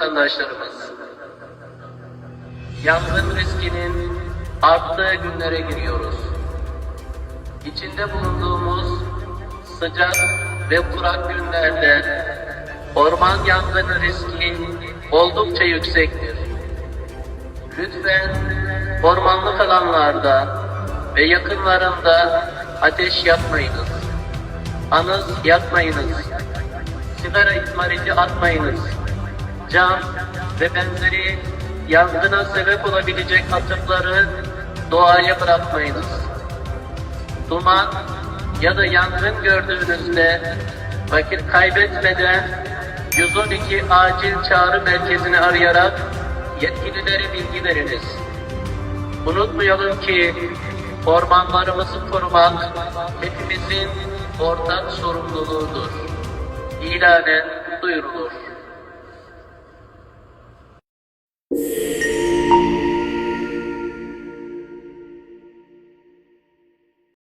Vatandaşlarımız, yangın riskinin arttığı günlere giriyoruz. İçinde bulunduğumuz sıcak ve kurak günlerde orman yangını riski oldukça yüksektir. Lütfen ormanlık alanlarda ve yakınlarında ateş yakmayınız. Anız yakmayınız. Sigara izmariti atmayınız. Cam ve benzeri yangına sebep olabilecek atıkları doğaya bırakmayınız. Duman ya da yangın gördüğünüzde vakit kaybetmeden 112 acil çağrı merkezini arayarak yetkililere bilgi veriniz. Unutmayalım ki ormanlarımızı korumak hepimizin ortak sorumluluğudur. İlanen duyurulur.